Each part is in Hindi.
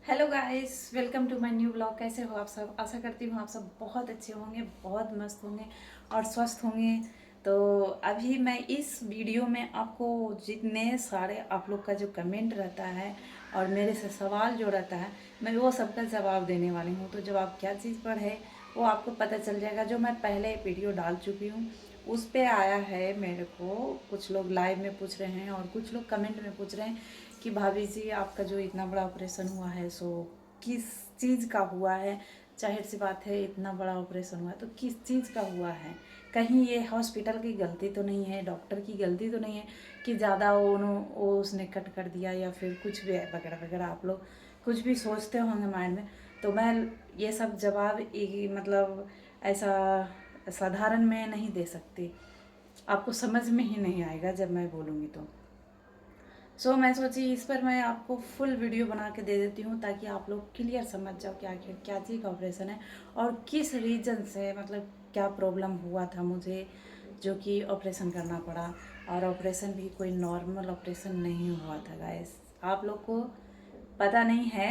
Hello guys, welcome to my new blog. कैसे हो आप सब? आशा करती हूँ आप सब बहुत अच्छे होंगे, बहुत मस्त होंगे और स्वस्थ होंगे। तो अभी मैं इस वीडियो में आपको जितने सारे आप लोग का जो कमेंट रहता है और मेरे से सवाल जो रहता है, मैं वो सबका जवाब देने वाली हूँ। तो जवाब क्या चीज़ पर है वो आपको पता चल जाएगा। जो मैं पहले वीडियो डाल चुकी हूँ उस पे आया है मेरे को, कुछ लोग लाइव में पूछ रहे हैं और कुछ लोग कमेंट में पूछ रहे हैं कि भाभी जी आपका जो इतना बड़ा ऑपरेशन हुआ है सो किस चीज़ का हुआ है। जाहिर सी बात है, इतना बड़ा ऑपरेशन हुआ है तो किस चीज़ का हुआ है। कहीं ये हॉस्पिटल की गलती तो नहीं है, डॉक्टर की गलती तो नहीं है कि ज़्यादा वो उसने कट कर दिया या फिर कुछ भी वगैरह वगैरह आप लोग कुछ भी सोचते होंगे माइंड में। तो मैं ये सब जवाब मतलब ऐसा साधारण में नहीं दे सकती, आपको समझ में ही नहीं आएगा जब मैं बोलूँगी तो। मैं सोची इस पर मैं आपको फुल वीडियो बना के दे देती हूँ ताकि आप लोग क्लियर समझ जाओ कि आखिर क्या चीज़ का ऑपरेशन है और किस रीज़न से, मतलब क्या प्रॉब्लम हुआ था मुझे जो कि ऑपरेशन करना पड़ा। और ऑपरेशन भी कोई नॉर्मल ऑपरेशन नहीं हुआ था गाइस, आप लोग को पता नहीं है।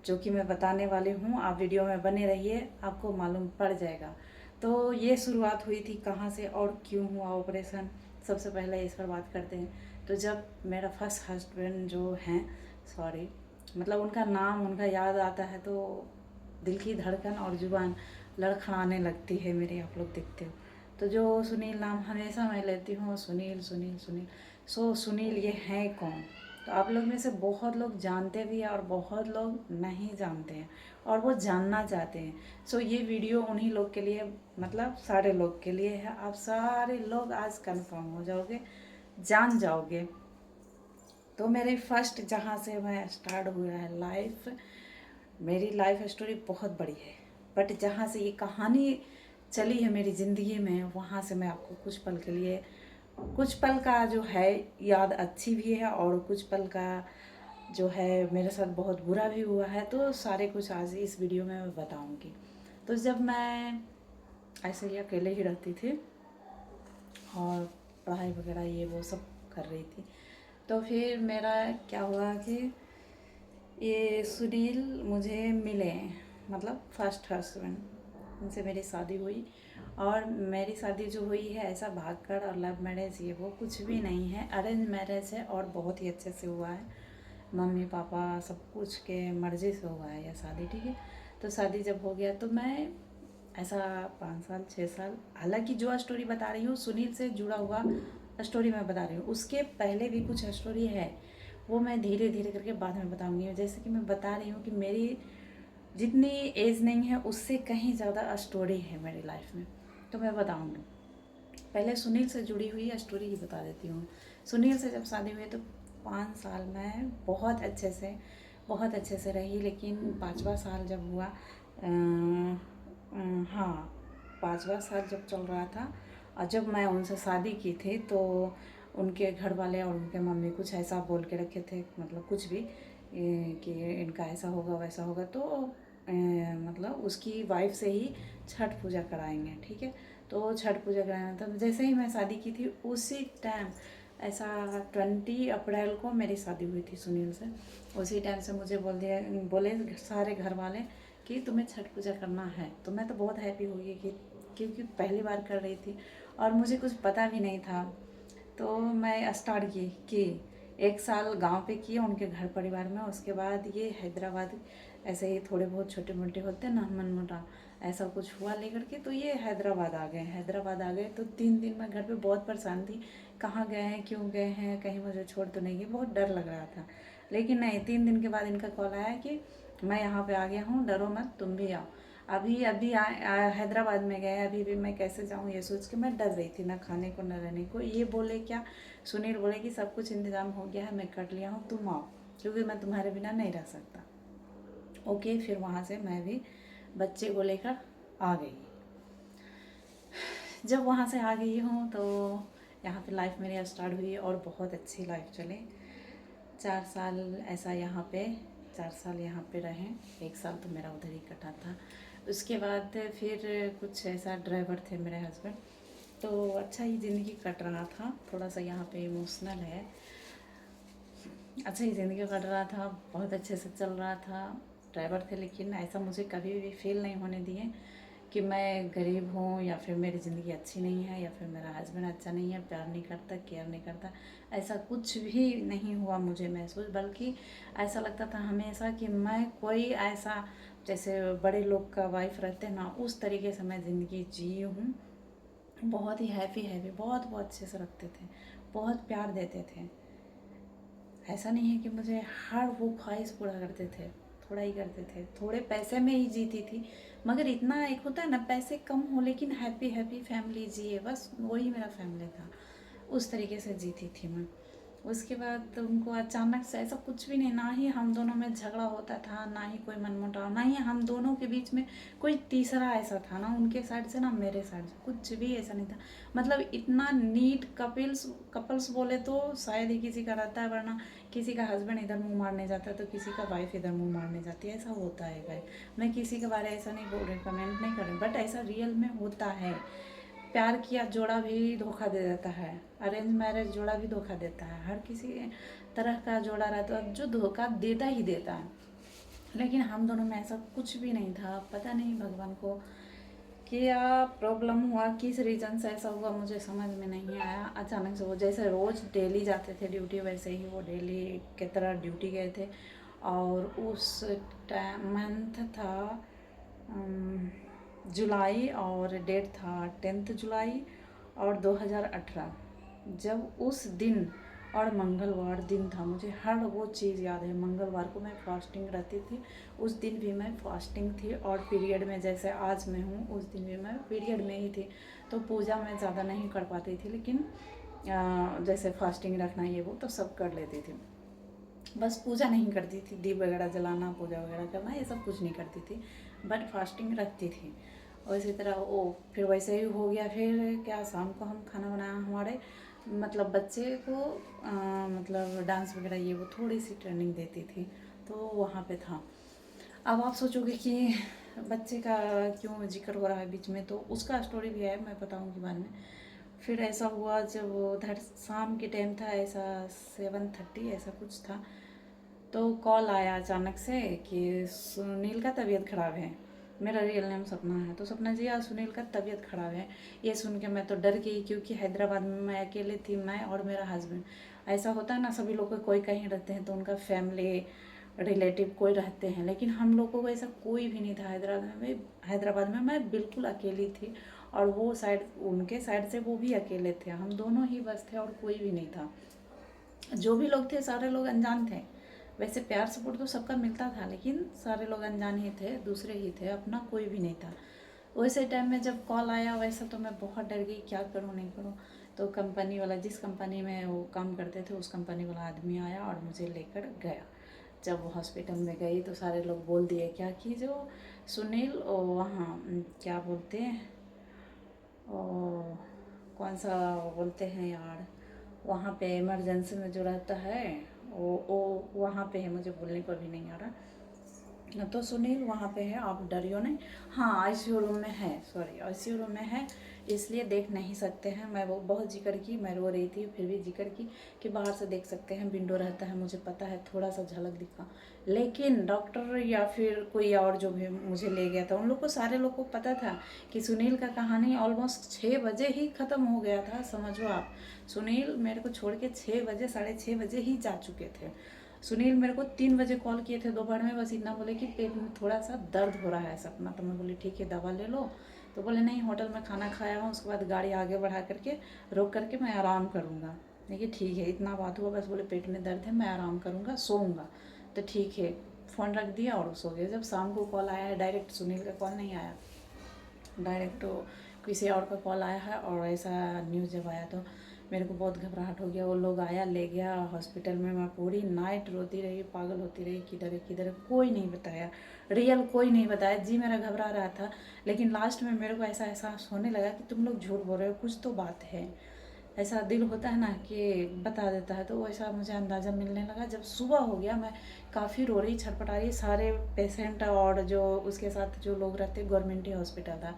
जो कि मैं बताने वाली हूँ, आप वीडियो में बने रहिए, आपको मालूम पड़ जाएगा। तो ये शुरुआत हुई थी कहाँ से और क्यों हुआ ऑपरेशन, सबसे पहले इस पर बात करते हैं। तो जब मेरा फर्स्ट हस्बैंड जो हैं, सॉरी मतलब उनका नाम उनका याद आता है तो दिल की धड़कन और जुबान लड़खड़ाने लगती है मेरी, आप लोग देखते हो। तो जो सुनील नाम हमेशा मैं लेती हूँ, सुनील सुनील सुनील। सुनील ये हैं कौन? तो आप लोग में से बहुत लोग जानते भी हैं और बहुत लोग नहीं जानते हैं और वो जानना चाहते हैं। ये वीडियो उन्हीं लोग के लिए, मतलब सारे लोग के लिए है। आप सारे लोग आज कंफर्म हो जाओगे, जान जाओगे। तो मेरे फर्स्ट जहाँ से मैं स्टार्ट हुआ है लाइफ, मेरी लाइफ स्टोरी बहुत बड़ी है, बट जहाँ से ये कहानी चली है मेरी ज़िंदगी में, वहाँ से मैं आपको कुछ पल के लिए, कुछ पल का जो है याद अच्छी भी है और कुछ पल का जो है मेरे साथ बहुत बुरा भी हुआ है। तो सारे कुछ आज इस वीडियो में मैं बताऊँगी। तो जब मैं ऐसे ही अकेले ही रहती थी और पढ़ाई वगैरह ये वो सब कर रही थी, तो फिर मेरा क्या हुआ कि ये सुनील मुझे मिले, मतलब फर्स्ट हस्बैंड, उनसे मेरी शादी हुई। और मेरी शादी जो हुई है ऐसा भागकर और लव मैरिज ये वो कुछ भी नहीं है, अरेंज मैरिज है और बहुत ही अच्छे से हुआ है। मम्मी पापा सब कुछ के मर्ज़ी से हुआ है यह शादी, ठीक है। तो शादी जब हो गया तो मैं ऐसा 5 साल 6 साल, हालांकि जो स्टोरी बता रही हूँ सुनील से जुड़ा हुआ स्टोरी मैं बता रही हूँ, उसके पहले भी कुछ स्टोरी है, वो मैं धीरे धीरे करके बाद में बताऊँगी। जैसे कि मैं बता रही हूँ कि मेरी जितनी एज नहीं है उससे कहीं ज़्यादा स्टोरी है मेरी लाइफ में, तो मैं बताऊँगी। पहले सुनील से जुड़ी हुई स्टोरी ही बता देती हूँ। सुनील से जब शादी हुई तो 5 साल में बहुत अच्छे से रही, लेकिन 5वां साल जब हुआ, हाँ 5वां साल जब चल रहा था और जब मैं उनसे शादी की थी तो उनके घर वाले और उनके मम्मी कुछ ऐसा बोल के रखे थे, मतलब कुछ भी कि इनका ऐसा होगा वैसा होगा, तो मतलब उसकी वाइफ से ही छठ पूजा कराएंगे, ठीक है। तो छठ पूजा कराना था, जैसे ही मैं शादी की थी उसी टाइम, ऐसा 20 अप्रैल को मेरी शादी हुई थी सुनील से। उसी टाइम से मुझे बोले सारे घर वाले कि तुम्हें छठ पूजा करना है। तो मैं तो बहुत हैप्पी हो गई कि, क्योंकि पहली बार कर रही थी और मुझे कुछ पता भी नहीं था। तो मैं स्टार्ट की 1 साल गांव पे किए उनके घर परिवार में। उसके बाद ये हैदराबाद ऐसे ही थोड़े बहुत छोटे मोटे होते हैं ना, मन मोटा ऐसा कुछ हुआ लेकर के, तो ये हैदराबाद आ गए। हैदराबाद आ गए तो 3 दिन मैं घर पे बहुत परेशान थी, कहाँ गए हैं क्यों गए हैं, कहीं मुझे छोड़ तो नहीं गए, बहुत डर लग रहा था। लेकिन नहीं, 3 दिन के बाद इनका कॉल आया कि मैं यहाँ पे आ गया हूँ, डरो मत, तुम भी आओ। अभी अभी हैदराबाद में गए, अभी भी मैं कैसे जाऊँ ये सोच के मैं डर रही थी, ना खाने को न रहने को। ये बोले क्या, सुनील बोले कि सब कुछ इंतज़ाम हो गया है, मैं कर लिया हूँ, तुम आओ, क्योंकि मैं तुम्हारे बिना नहीं रह सकता। ओके, फिर वहाँ से मैं भी बच्चे को लेकर आ गई। जब वहाँ से आ गई हूँ तो यहाँ पे लाइफ मेरी स्टार्ट हुई और बहुत अच्छी लाइफ चले। 4 साल ऐसा यहाँ पे, 4 साल यहाँ पे रहे, 1 साल तो मेरा उधर ही कटा था। उसके बाद फिर कुछ ऐसा, ड्राइवर थे मेरे हस्बैंड, तो अच्छा ही ज़िंदगी कट रहा था। थोड़ा सा यहाँ पे इमोशनल है, अच्छा ही ज़िंदगी कट रहा था, बहुत अच्छे से चल रहा था, ड्राइवर थे, लेकिन ऐसा मुझे कभी भी फील नहीं होने दिए कि मैं गरीब हूँ या फिर मेरी ज़िंदगी अच्छी नहीं है या फिर मेरा हस्बैंड अच्छा नहीं है, प्यार नहीं करता, केयर नहीं करता। ऐसा कुछ भी नहीं हुआ मुझे महसूस, बल्कि ऐसा लगता था हमेशा कि मैं कोई ऐसा, जैसे बड़े लोग का वाइफ रहते हैं ना, उस तरीके से मैं ज़िंदगी जी हूँ। बहुत ही हैप्पी हैप्पी, बहुत बहुत अच्छे से रखते थे, बहुत प्यार देते थे। ऐसा नहीं है कि मुझे हर वो ख्वाहिश पूरा करते थे, थोड़ा ही करते थे, थोड़े पैसे में ही जीती थी, मगर इतना एक होता है ना, पैसे कम हो लेकिन हैप्पी हैप्पी फैमिली जिए, बस वही मेरा फैमिली था। उस तरीके से जीती थी मैं। उसके बाद तो उनको अचानक से ऐसा कुछ भी नहीं, ना ही हम दोनों में झगड़ा होता था, ना ही कोई मनमुटाव, ना ही हम दोनों के बीच में कोई तीसरा ऐसा था, ना उनके साइड से ना मेरे साइड से, कुछ भी ऐसा नहीं था। मतलब इतना नीट कपल्स कपल्स बोले तो शायद ही किसी का रहता है, वरना किसी का हस्बैंड इधर मुंह मारने जाता है तो किसी का वाइफ इधर मुंह मारने जाती है, ऐसा होता है भाई। मैं किसी के बारे ऐसा नहीं बोल रही, कमेंट नहीं कर रही, बट ऐसा रियल में होता है। प्यार किया जोड़ा भी धोखा दे देता है, अरेंज मैरिज जोड़ा भी धोखा देता है, हर किसी तरह का जोड़ा रहता है जो धोखा देता ही देता है। लेकिन हम दोनों में ऐसा कुछ भी नहीं था। पता नहीं भगवान को क्या प्रॉब्लम हुआ, किस रीज़न से ऐसा हुआ, मुझे समझ में नहीं आया। अचानक से वो जैसे रोज़ डेली जाते थे ड्यूटी, वैसे ही वो डेली की तरह ड्यूटी गए थे। और उस टाइम मंथ था जुलाई, और डेट था 10 जुलाई और 2018। जब उस दिन, और मंगलवार दिन था, मुझे हर वो चीज़ याद है। मंगलवार को मैं फास्टिंग रहती थी, उस दिन भी मैं फास्टिंग थी, और पीरियड में जैसे आज मैं हूँ, उस दिन भी मैं पीरियड में ही थी। तो पूजा मैं ज़्यादा नहीं कर पाती थी, लेकिन जैसे फास्टिंग रखना ये वो तो सब कर लेती थी। बस पूजा नहीं करती थी, दीप वगैरह जलाना, पूजा वगैरह करना, ये सब कुछ नहीं करती थी, बट फास्टिंग रखती थी। और इसी तरह वो फिर वैसे ही हो गया। फिर क्या, शाम को हम खाना बनाया, हमारे मतलब बच्चे को मतलब डांस वगैरह ये वो थोड़ी सी ट्रेनिंग देती थी, तो वो वहाँ पे था। अब आप सोचोगे कि बच्चे का क्यों जिक्र हो रहा है बीच में, तो उसका स्टोरी भी है, मैं बताऊँगी बाद में। फिर ऐसा हुआ जब उधर शाम के टाइम था, ऐसा 7:30 ऐसा कुछ था, तो कॉल आया अचानक से कि सुनील का तबीयत ख़राब है। मेरा रियल नेम सपना है, तो सपना जी आज सुनील का तबीयत ख़राब है। ये सुन के मैं तो डर गई, क्योंकि हैदराबाद में मैं अकेले थी, मैं और मेरा हस्बैंड। ऐसा होता है ना, सभी लोग को कोई कहीं रहते हैं तो उनका फैमिली रिलेटिव कोई रहते हैं, लेकिन हम लोगों को ऐसा कोई भी नहीं था। हैदराबाद में मैं बिल्कुल अकेली थी, और वो साइड, उनके साइड से वो भी अकेले थे, हम दोनों ही बस थे और कोई भी नहीं था। जो भी लोग थे सारे लोग अनजान थे। वैसे प्यार सपोर्ट तो सबका मिलता था, लेकिन सारे लोग अनजान ही थे, दूसरे ही थे, अपना कोई भी नहीं था। वैसे टाइम में जब कॉल आया, वैसा तो मैं बहुत डर गई, क्या करूँ नहीं करूँ। तो कंपनी वाला, जिस कंपनी में वो काम करते थे, उस कंपनी वाला आदमी आया और मुझे लेकर गया। जब वो हॉस्पिटल में गई तो सारे लोग बोल दिए क्या कि जो सुनील वहाँ क्या बोलते हैं, ओ, कौन सा बोलते हैं यार, वहाँ पे इमरजेंसी में जो रहता है, वो वहाँ पे है, मुझे बोलने को भी नहीं आ रहा। तो सुनील वहाँ पे है, आप डरियो नहीं। हाँ, आईसीयू रूम में है, सॉरी आईसीयू रूम में है, इसलिए देख नहीं सकते हैं। मैं वो बहुत जिक्र की, मैं रो रही थी, फिर भी जिक्र की कि बाहर से देख सकते हैं, विंडो रहता है, मुझे पता है, थोड़ा सा झलक दिखा। लेकिन डॉक्टर या फिर कोई और जो भी मुझे ले गया था, उन लोग को, सारे लोग को पता था कि सुनील का कहानी ऑलमोस्ट 6 बजे ही ख़त्म हो गया था, समझो आप। सुनील मेरे को छोड़ के 6 बजे, 6:30 बजे ही जा चुके थे। सुनील मेरे को 3 बजे कॉल किए थे दोपहर में, बस इतना बोले कि पेट में थोड़ा सा दर्द हो रहा है सपना। तो मैं बोली ठीक है, दवा ले लो। तो बोले नहीं, होटल में खाना खाया हूँ, उसके बाद गाड़ी आगे बढ़ा करके रोक करके मैं आराम करूँगा। देखिए ठीक है, इतना बात हुआ, बस बोले पेट में दर्द है, मैं आराम करूँगा, सोऊंगा। तो ठीक है, फ़ोन रख दिया और सो गए। जब शाम को कॉल आया है, डायरेक्ट सुनील का कॉल नहीं आया, डायरेक्ट किसी और का कॉल आया है, और ऐसा न्यूज़ जब आया तो मेरे को बहुत घबराहट हो गया। वो लोग आया, ले गया हॉस्पिटल में, मैं पूरी नाइट रोती रही, पागल होती रही, किधर है किधर है, कोई नहीं बताया, रियल कोई नहीं बताया जी। मेरा घबरा रहा था, लेकिन लास्ट में मेरे को ऐसा एहसास होने लगा कि तुम लोग झूठ बोल रहे हो, कुछ तो बात है। ऐसा दिल होता है ना कि बता देता है, तो वैसा मुझे अंदाज़ा मिलने लगा। जब सुबह हो गया, मैं काफ़ी रो रही, छटपटा रही, सारे पेशेंट और जो उसके साथ जो लोग रहते, गवर्नमेंट ही हॉस्पिटल था,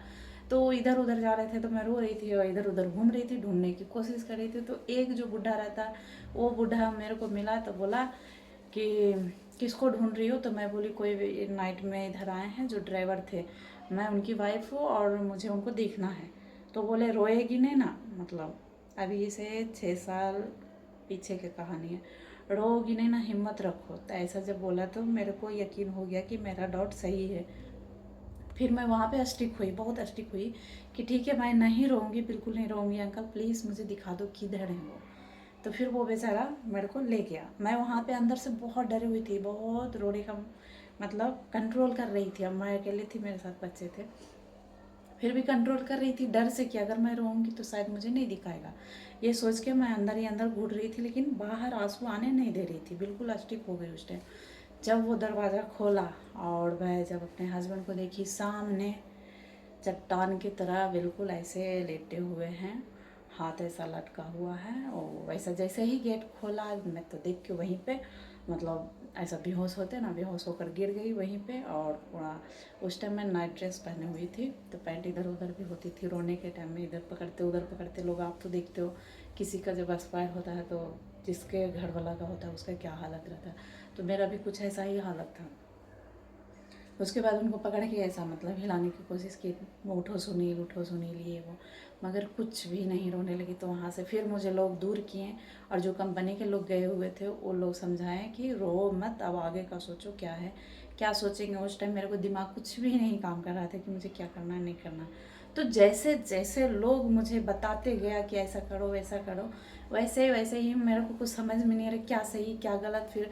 तो इधर उधर जा रहे थे तो मैं रो रही थी और इधर उधर घूम रही थी, ढूंढने की कोशिश कर रही थी। तो एक जो बूढ़ा रहता, वो बूढ़ा मेरे को मिला तो बोला कि किसको ढूंढ रही हो? तो मैं बोली कोई नाइट में इधर आए हैं जो ड्राइवर थे, मैं उनकी वाइफ हूँ और मुझे उनको देखना है। तो बोले रोएगी नहीं ना, मतलब अभी से 6 साल पीछे की कहानी है, रोगी नहीं ना, हिम्मत रखो। तो ऐसा जब बोला तो मेरे को यकीन हो गया कि मेरा डाउट सही है। फिर मैं वहाँ पे स्टिक हुई, बहुत स्टिक हुई कि ठीक है मैं नहीं रोऊंगी, बिल्कुल नहीं रोऊंगी, अंकल प्लीज़ मुझे दिखा दो किधर है वो। तो फिर वो बेचारा मेरे को ले गया। मैं वहाँ पे अंदर से बहुत डरी हुई थी, बहुत रोने का मतलब कंट्रोल कर रही थी। अब मैं अकेले थी, मेरे साथ बच्चे थे, फिर भी कंट्रोल कर रही थी डर से कि अगर मैं रोऊंगी तो शायद मुझे नहीं दिखाएगा, ये सोच के मैं अंदर ही अंदर घुट रही थी। लेकिन बाहर आंसू आने नहीं दे रही थी, बिल्कुल स्टिक हो गई उस टाइम। जब वो दरवाज़ा खोला और मैं जब अपने हस्बैंड को देखी, सामने चट्टान की तरह बिल्कुल ऐसे लेटे हुए हैं, हाथ ऐसा लटका हुआ है। और वैसा जैसे ही गेट खोला मैं तो देख के वहीं पे मतलब ऐसा बेहोश होते ना, बेहोश होकर गिर गई वहीं पे। और पूरा उस टाइम मैं नाइट ड्रेस पहने हुई थी, तो पैंट इधर उधर भी होती थी। रोने के टाइम में इधर पकड़ते उधर पकड़ते लोग, आप तो देखते हो किसी का जब एक्सपायर होता है तो जिसके घर वाला का होता है उसका क्या हालत रहता है, तो मेरा भी कुछ ऐसा ही हालत था। उसके बाद उनको पकड़ के ऐसा मतलब हिलाने की कोशिश की, उठो सुनील ये वो, मगर कुछ भी नहीं, रोने लगी। तो वहाँ से फिर मुझे लोग दूर किए और जो कंपनी के लोग गए हुए थे वो लोग समझाएं कि रो मत, अब आगे का सोचो क्या है, क्या सोचेंगे। उस टाइम मेरे को दिमाग कुछ भी नहीं काम कर रहा था कि मुझे क्या करना है नहीं करना। तो जैसे जैसे लोग मुझे बताते गया कि ऐसा करो वैसा करो, वैसे वैसे ही मेरे को कुछ समझ में नहीं आ रहा क्या सही क्या गलत। फिर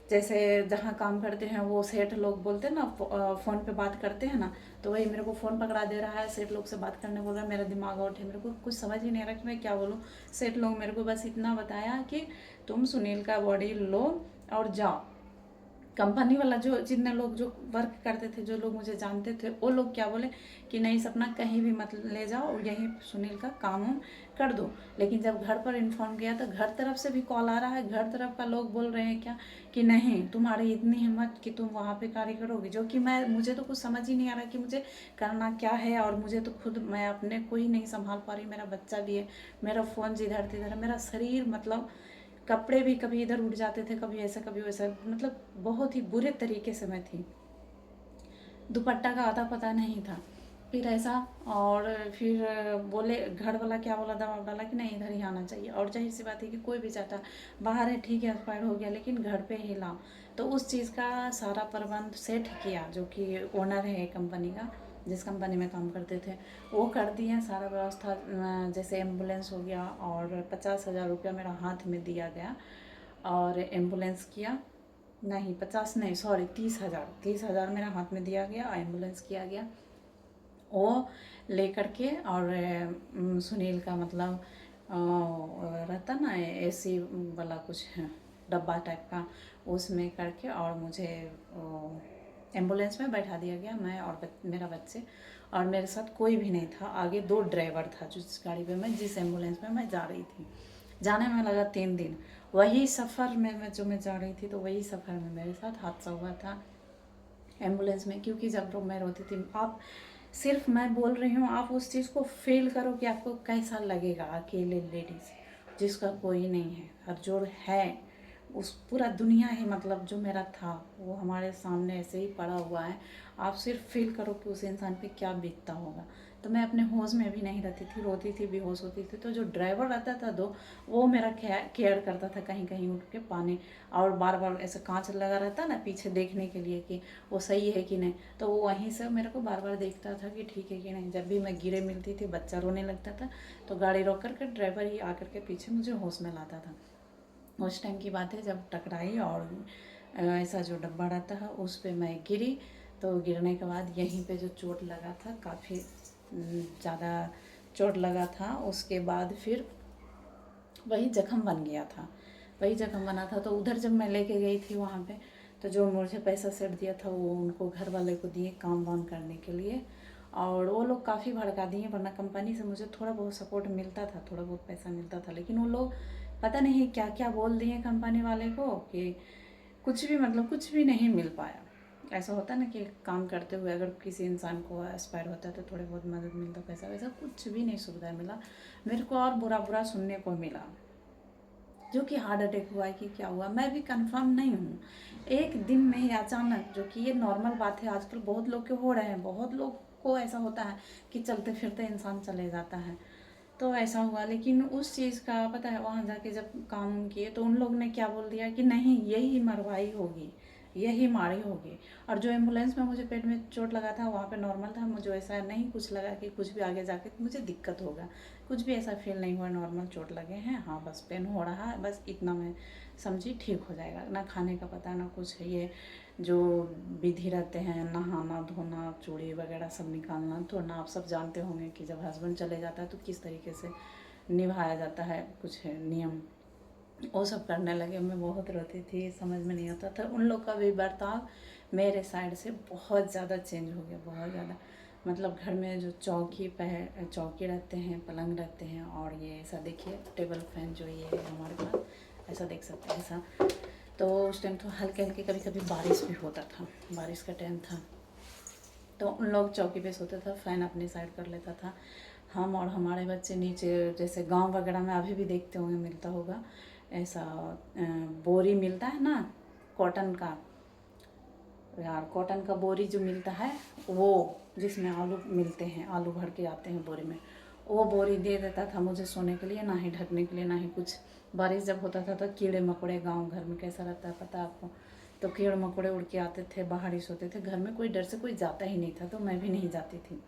जैसे जहाँ काम करते हैं वो सेठ लोग बोलते हैं ना, फ़ोन पे बात करते हैं ना, तो वही मेरे को फ़ोन पकड़ा दे रहा है, सेठ लोग से बात करने बोल रहा है। मेरा दिमाग आउट है, मेरे को कुछ समझ ही नहीं आ रहा कि मैं क्या बोलूँ। सेठ लोग मेरे को बस इतना बताया कि तुम सुनील का बॉडी लो और जाओ। कंपनी वाला जो जितने लोग जो वर्क करते थे, जो लोग मुझे जानते थे, वो लोग क्या बोले कि नहीं सपना कहीं भी मत ले जाओ, यहीं सुनील का काम वाम कर दो। लेकिन जब घर पर इन्फॉर्म किया तो घर तरफ से भी कॉल आ रहा है, घर तरफ का लोग बोल रहे हैं क्या कि नहीं तुम्हारी इतनी हिम्मत कि तुम वहाँ पे कार्य करोगे, जो कि मुझे तो कुछ समझ ही नहीं आ रहा कि मुझे करना क्या है। और मुझे तो खुद मैं अपने को ही नहीं संभाल पा रही, मेरा बच्चा भी है, मेरा फ़ोन जिधर तिधर, मेरा शरीर मतलब कपड़े भी कभी इधर उड़ जाते थे, कभी ऐसा कभी वैसा, मतलब बहुत ही बुरे तरीके से मैं थी। दुपट्टा का आता पता नहीं था। फिर ऐसा, और फिर बोले घर वाला क्या बोला, दबाव डाला कि नहीं इधर ही आना चाहिए। और जाहिर सी बात है कि कोई भी चाहता, बाहर है ठीक है एक्सपायर हो गया लेकिन घर पे ही लाओ। तो उस चीज़ का सारा प्रबंध सेट किया, जो कि ओनर है कंपनी का, जिस कंपनी में काम करते थे, वो कर दिए सारा व्यवस्था। जैसे एम्बुलेंस हो गया और 50,000 रुपया मेरा हाथ में दिया गया और एम्बुलेंस किया। नहीं 50 नहीं, सॉरी 30,000 मेरा हाथ में दिया गया और एम्बुलेंस किया गया। वो ले करके और सुनील का मतलब रहता ना एसी वाला कुछ है डब्बा टाइप का, उसमें करके और मुझे एम्बुलेंस में बैठा दिया गया, मैं और मेरा बच्चे। और मेरे साथ कोई भी नहीं था, आगे 2 ड्राइवर था जिस गाड़ी पे मैं, जिस एम्बुलेंस में मैं जा रही थी। जाने में लगा 3 दिन। वही सफ़र में मैं जा रही थी, तो वही सफ़र में मेरे साथ हादसा हुआ था एम्बुलेंस में। क्योंकि जब मैं रोती थी, आप सिर्फ मैं बोल रही हूँ, आप उस चीज़ को फील करो कि आपको कैसा लगेगा। अकेले लेडीज़ जिसका कोई नहीं है और जो है उस पूरा दुनिया ही मतलब जो मेरा था वो हमारे सामने ऐसे ही पड़ा हुआ है। आप सिर्फ फील करो कि उस इंसान पे क्या बीतता होगा। तो मैं अपने होश में भी नहीं रहती थी, रोती थी, बेहोश होती थी। तो जो ड्राइवर रहता था वो मेरा केयर करता था, कहीं कहीं उठ के पानी, और बार बार ऐसे कांच लगा रहता ना पीछे देखने के लिए कि वो सही है कि नहीं, तो वो वहीं से मेरे को बार बार देखता था कि ठीक है कि नहीं। जब भी मैं गिरे मिलती थी, बच्चा रोने लगता था, तो गाड़ी रोक करके ड्राइवर ही आकर के पीछे मुझे होश में लाता था। उस टाइम की बात है जब टकराई और ऐसा जो डब्बा रहता है उस पर मैं गिरी। तो गिरने के बाद यहीं पे जो चोट लगा था, काफ़ी ज़्यादा चोट लगा था। उसके बाद फिर वही जख्म बन गया था, वही जख्म बना था। तो उधर जब मैं लेके गई थी वहाँ पे, तो जो मुझे पैसा सेट दिया था वो उनको घर वाले को दिए काम वाम करने के लिए। और वो लोग काफ़ी भड़का दिए, वरना कंपनी से मुझे थोड़ा बहुत सपोर्ट मिलता था, थोड़ा बहुत पैसा मिलता था। लेकिन वो लोग पता नहीं क्या क्या बोल दिए कंपनी वाले को कि कुछ भी मतलब कुछ भी नहीं मिल पाया। ऐसा होता है ना कि काम करते हुए अगर किसी इंसान को एक्सपायर होता है तो थोड़े बहुत मदद मिलता, पैसा वैसा कुछ भी नहीं सुविधा मिला मेरे को, और बुरा बुरा सुनने को मिला, जो कि हार्ट अटैक हुआ है कि क्या हुआ मैं भी कंफर्म नहीं हूँ। एक दिन में ही अचानक, जो कि ये नॉर्मल बात है, आजकल बहुत लोग के हो रहे हैं, बहुत लोग को ऐसा होता है कि चलते फिरते इंसान चले जाता है, तो ऐसा हुआ। लेकिन उस चीज़ का पता है, वहाँ जाके जब काम किए तो उन लोग ने क्या बोल दिया कि नहीं यही मरवाई होगी, यही मारी होगी। और जो एम्बुलेंस में मुझे पेट में चोट लगा था वहाँ पे नॉर्मल था, मुझे ऐसा नहीं कुछ लगा कि कुछ भी आगे जाके मुझे दिक्कत होगा, कुछ भी ऐसा फील नहीं हुआ, नॉर्मल चोट लगे हैं, हाँ बस पेन हो रहा है, बस इतना मैं समझी ठीक हो जाएगा। ना खाने का पता ना कुछ है, ये जो विधि रहते हैं नहाना धोना चूड़ी वगैरह सब निकालना, तो ना आप सब जानते होंगे कि जब हस्बैंड चले जाता है तो किस तरीके से निभाया जाता है, कुछ है नियम, वो सब करने लगे। मैं बहुत रोती थी, समझ में नहीं आता था। उन लोग का भी बर्ताव मेरे साइड से बहुत ज़्यादा चेंज हो गया, बहुत ज़्यादा। मतलब घर में जो चौकी रखते हैं, पलंग रखते हैं, और ये ऐसा देखिए टेबल फैन जो ये है हमारे पास, ऐसा देख सकते हैं ऐसा। तो उस टाइम तो हल्के हल्के कभी कभी बारिश भी होता था, बारिश का टाइम था, तो उन लोग चौकी पे सोते थे, फ़ैन अपनी साइड कर लेता था। हम और हमारे बच्चे नीचे, जैसे गांव वगैरह में अभी भी देखते होंगे मिलता होगा ऐसा, बोरी मिलता है ना कॉटन का, यार कॉटन का बोरी जो मिलता है वो, जिसमें आलू मिलते हैं, आलू भर के आते हैं बोरी में, वो बोरी दे देता था मुझे सोने के लिए, ना ही ढकने के लिए ना ही कुछ। बारिश जब होता था तो कीड़े मकोड़े, गांव घर में कैसा रहता है पता है आपको, तो कीड़े मकोड़े उड़ के आते थे, बाहर ही सोते थे, घर में कोई डर से कोई जाता ही नहीं था, तो मैं भी नहीं जाती थी।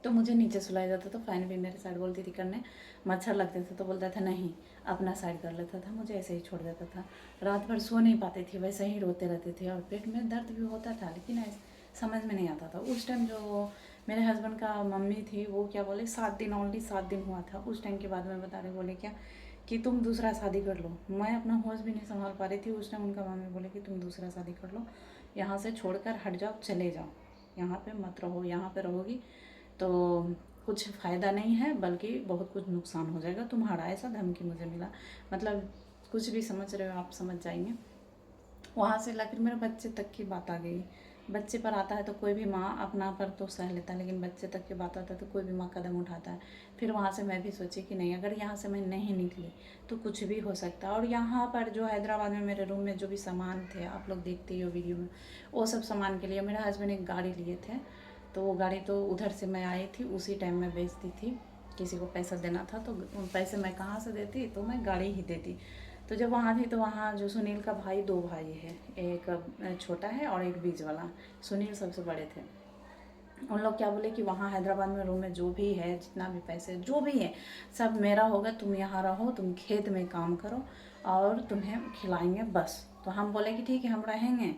तो मुझे नीचे सुलाया जाता, तो फ़ैन भी मेरे साइड बोलती थी करने, मच्छर लगते थे तो बोलता था नहीं अपना साइड कर लेता था, मुझे ऐसे ही छोड़ देता था। रात भर सो नहीं पाती थी, वैसे ही रोते रहते थे, और पेट में दर्द भी होता था, लेकिन समझ में नहीं आता था। उस टाइम जो मेरे हस्बैंड का मम्मी थी वो क्या बोले, 7 दिन, ओनली 7 दिन हुआ था। उस टाइम के बाद में बता रहे, बोले क्या कि तुम दूसरा शादी कर लो। मैं अपना होश भी नहीं संभाल पा रही थी उस टाइम। उनका मम्मी बोले कि तुम दूसरा शादी कर लो, यहाँ से छोड़कर हट जाओ, चले जाओ, यहाँ पे मत रहो, यहाँ पे रहोगी तो कुछ फ़ायदा नहीं है, बल्कि बहुत कुछ नुकसान हो जाएगा तुम्हारा, ऐसा धमकी मुझे मिला। मतलब कुछ भी समझ रहे हो आप, समझ जाएंगे। वहाँ से लाकर मेरे बच्चे तक की बात आ गई। बच्चे पर आता है तो कोई भी माँ अपना पर तो सह लेता है, लेकिन बच्चे तक की बात आता है तो कोई भी माँ कदम उठाता है। फिर वहाँ से मैं भी सोची कि नहीं, अगर यहाँ से मैं नहीं निकली तो कुछ भी हो सकता है। और यहाँ पर जो हैदराबाद में मेरे रूम में जो भी सामान थे, आप लोग देखते ही हो वीडियो में, वो सब सामान के लिए मेरे हस्बैंड एक गाड़ी लिए थे, तो वो गाड़ी तो उधर से मैं आई थी, उसी टाइम में बेचती थी, किसी को पैसा देना था तो पैसे मैं कहाँ से देती, तो मैं गाड़ी ही देती। तो जब वहाँ थी तो वहाँ जो सुनील का भाई, 2 भाई है, एक छोटा है और एक बीच वाला, सुनील सबसे बड़े थे। उन लोग क्या बोले कि वहाँ हैदराबाद में रूम में जो भी है, जितना भी पैसे जो भी है सब मेरा होगा, तुम यहाँ रहो, तुम खेत में काम करो और तुम्हें खिलाएंगे बस। तो हम बोले कि ठीक है हम रहेंगे,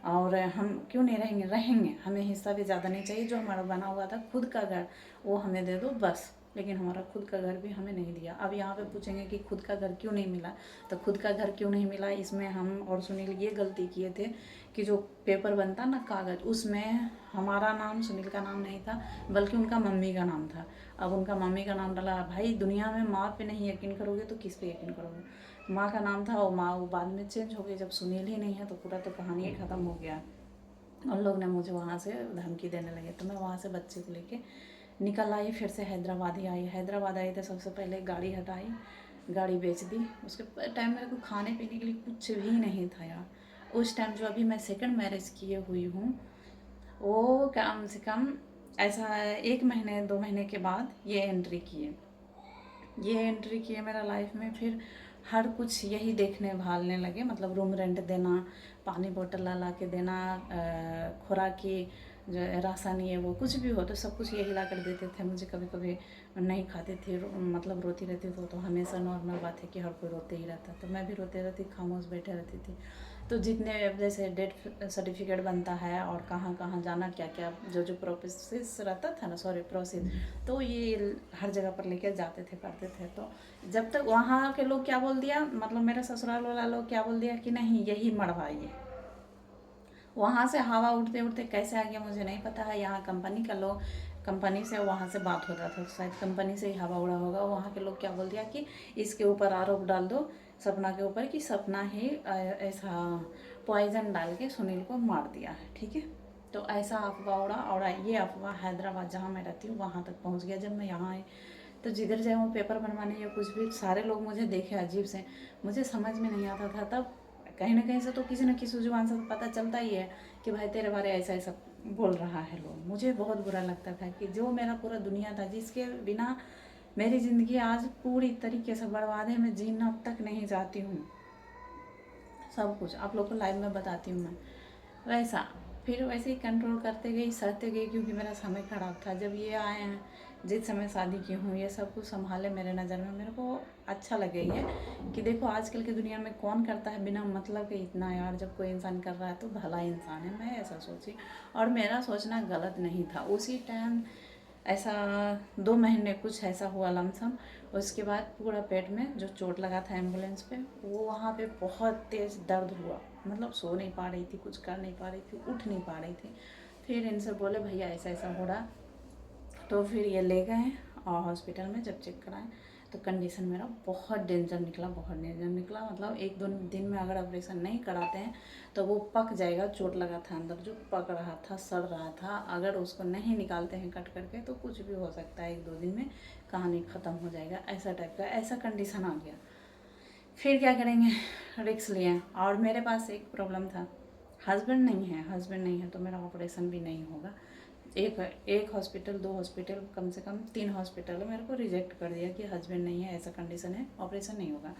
और हम क्यों नहीं रहेंगे, रहेंगे, हमें हिस्सा भी ज़्यादा नहीं चाहिए, जो हमारा बना हुआ था खुद का घर वो हमें दे दो बस। लेकिन हमारा खुद का घर भी हमें नहीं दिया। अब यहाँ पे पूछेंगे कि खुद का घर क्यों नहीं मिला, तो खुद का घर क्यों नहीं मिला, इसमें हम और सुनील ये गलती किए थे कि जो पेपर बनता ना कागज़, उसमें हमारा नाम, सुनील का नाम नहीं था, बल्कि उनका मम्मी का नाम था। अब उनका मम्मी का नाम डाला। भाई दुनिया में माँ पे नहीं यकीन करोगे तो किस पे यकीन करोगे। माँ का नाम था, और माँ वो बाद में चेंज हो गई, जब सुनील ही नहीं है तो पूरा तो कहानी ही ख़त्म हो गया। उन लोग ने मुझे वहाँ से धमकी देने लगे, तो मैं वहाँ से बच्चे को लेके निकल आई, फिर से हैदराबाद ही आई। हैदराबाद आई तो सबसे पहले गाड़ी हटाई, गाड़ी बेच दी। उसके टाइम मेरे को खाने पीने के लिए कुछ भी नहीं था यार। उस टाइम जो अभी मैं सेकंड मैरिज किए हुई हूँ, वो कम से कम ऐसा 1 महीने 2 महीने के बाद ये एंट्री किए मेरा लाइफ में। फिर हर कुछ यही देखने भालने लगे, मतलब रूम रेंट देना, पानी बोतल ला के देना, खुराक की जो राशन ये वो कुछ भी हो तो सब कुछ यही ला कर देते थे मुझे। कभी कभी नहीं खाती थी, मतलब रोती रहती तो हमेशा नॉर्मल बात है कि हर कोई रोते ही रहता, तो मैं भी रोते रहती, खामोश बैठे रहती थी। तो जितने जैसे डेथ सर्टिफिकेट बनता है और कहाँ कहाँ जाना, क्या क्या जो जो प्रोसेस रहता था ना, सॉरी प्रोसेस, तो ये हर जगह पर लेके जाते थे, करते थे। तो जब तक वहाँ के लोग क्या बोल दिया, मतलब मेरे ससुराल वाला लोग क्या बोल दिया कि नहीं यही मरवाइए। वहाँ से हवा उठते उठते कैसे आ गया मुझे नहीं पता है। यहाँ कंपनी का लोग, कंपनी से वहाँ से बात होता था, शायद कंपनी से ही हवा उड़ा होगा। वहाँ के लोग क्या बोल दिया कि इसके ऊपर आरोप डाल दो, सपना के ऊपर, कि सपना ही ऐसा पॉइजन डाल के सुनील को मार दिया है, ठीक है। तो ऐसा अफवाह उड़ा, और ये अफवाह हैदराबाद जहाँ मैं रहती हूँ वहाँ तक पहुँच गया। जब मैं यहाँ आई तो जिधर जाऊँ पेपर बनवाने या कुछ भी, सारे लोग मुझे देखे अजीब से, मुझे समझ में नहीं आता था। तब कहीं ना कहीं से तो किसी न किसी जुबान से तो पता चलता ही है कि भाई तेरे बारे ऐसा ऐसा बोल रहा है लोग। मुझे बहुत बुरा लगता था कि जो मेरा पूरा दुनिया था, जिसके बिना मेरी ज़िंदगी आज पूरी तरीके से बर्बाद है, मैं जीना तक नहीं चाहती हूँ। सब कुछ आप लोग को लाइव में बताती हूँ मैं। वैसा फिर वैसे ही कंट्रोल करते गई, सहते गई, क्योंकि मेरा समय ख़राब था। जब ये आए हैं, जिस समय शादी की हूँ, ये सब कुछ संभाले मेरे नज़र में, मेरे को अच्छा लगे ये कि देखो आजकल की दुनिया में कौन करता है बिना मतलब के इतना यार। जब कोई इंसान कर रहा है तो भला इंसान है, मैं ऐसा सोची। और मेरा सोचना गलत नहीं था उसी टाइम। ऐसा 2 महीने कुछ ऐसा हुआ लमसम। उसके बाद पूरा पेट में जो चोट लगा था एम्बुलेंस पे, वो वहाँ पे बहुत तेज़ दर्द हुआ। मतलब सो नहीं पा रही थी, कुछ कर नहीं पा रही थी, उठ नहीं पा रही थी। फिर इनसे बोले भैया ऐसा ऐसा हो रहा, तो फिर ये ले गए और हॉस्पिटल में जब चेक कराएं तो कंडीशन मेरा बहुत डेंजर निकला, बहुत डेंजर निकला। मतलब 1-2 दिन में अगर ऑपरेशन नहीं कराते हैं तो वो पक जाएगा। चोट लगा था अंदर, जो पक रहा था, सड़ रहा था, अगर उसको नहीं निकालते हैं कट करके तो कुछ भी हो सकता है। 1-2 दिन में कहानी ख़त्म हो जाएगा, ऐसा टाइप का ऐसा कंडीशन आ गया। फिर क्या करेंगे, रिक्स लिए। और मेरे पास एक प्रॉब्लम था, हस्बैंड नहीं है तो मेरा ऑपरेशन भी नहीं होगा। एक हॉस्पिटल, 2 हॉस्पिटल, कम से कम 3 हॉस्पिटल मेरे को रिजेक्ट कर दिया कि हस्बैंड नहीं है, ऐसा कंडीशन है, ऑपरेशन नहीं होगा।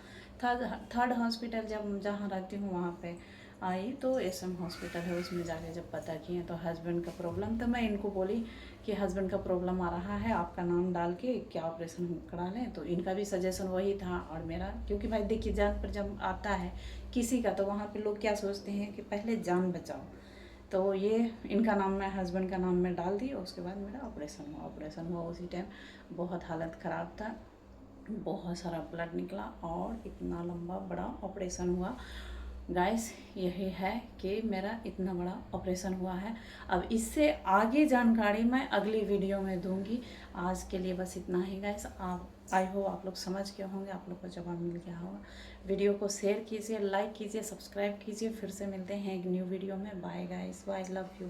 थर्ड हॉस्पिटल जब जहाँ रहती हूँ वहाँ पे आई तो SM हॉस्पिटल है, उसमें जाके जब पता किए तो हस्बैंड का प्रॉब्लम। तो मैं इनको बोली कि हस्बैंड का प्रॉब्लम आ रहा है, आपका नाम डाल के क्या ऑपरेशन करा लें। तो इनका भी सजेशन वही था और मेरा, क्योंकि भाई देखिए जान पर जब आता है किसी का तो वहाँ पे लोग क्या सोचते हैं कि पहले जान बचाओ। तो ये इनका नाम मैं हस्बैंड का नाम में डाल दी। उसके बाद मेरा ऑपरेशन हुआ उसी टाइम। बहुत हालत ख़राब था, बहुत सारा ब्लड निकला और इतना लंबा बड़ा ऑपरेशन हुआ। गाइस यही है कि मेरा इतना बड़ा ऑपरेशन हुआ है। अब इससे आगे जानकारी मैं अगली वीडियो में दूंगी। आज के लिए बस इतना ही गाइस। आप आई हो आप लोग समझ गए होंगे, आप लोग को जवाब मिल गया होगा। वीडियो को शेयर कीजिए, लाइक कीजिए, सब्सक्राइब कीजिए। फिर से मिलते हैं एक न्यू वीडियो में। Bye guys, bye, love you.